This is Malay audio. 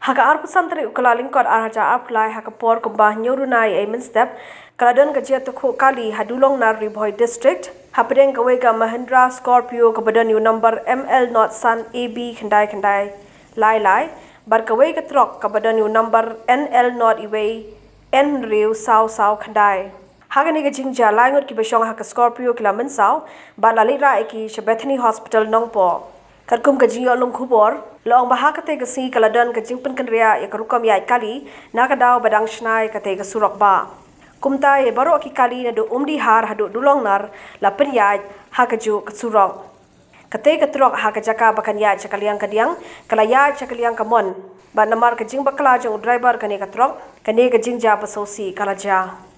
Haka arpu samtari ukala lingkot arhaja apply haka por kumbah nyorunai ay minstep kaladon Jingiatyngkhuh kali Dulongnar Riboy district hapedeng kawega Mahindra Scorpio kebadan yu number ML not Sun AB kendai lai bar kawega trok kebadan yu number NL not iway N Riu Sao kendai haka ni Jingia langut ki besyong haka Scorpio kila Mynsaw ba lalira iki Bethany Hospital nongpo Karkum Jingiatyngkhuh bor long bahaka te gasi kaladon jingpen kenria ya karukam ya kali nakadaw badang shnai kate gasurok ba kumta ye baro ki kali na do umdi har hadu Dulongnar la penyaj hakaju kasurok kate katrok haka jaka bakan ya cakaliang kadiang kalaya cakaliang kamon ba namar jing bakla jong driver kane katrok kane Jingia basosi kalaja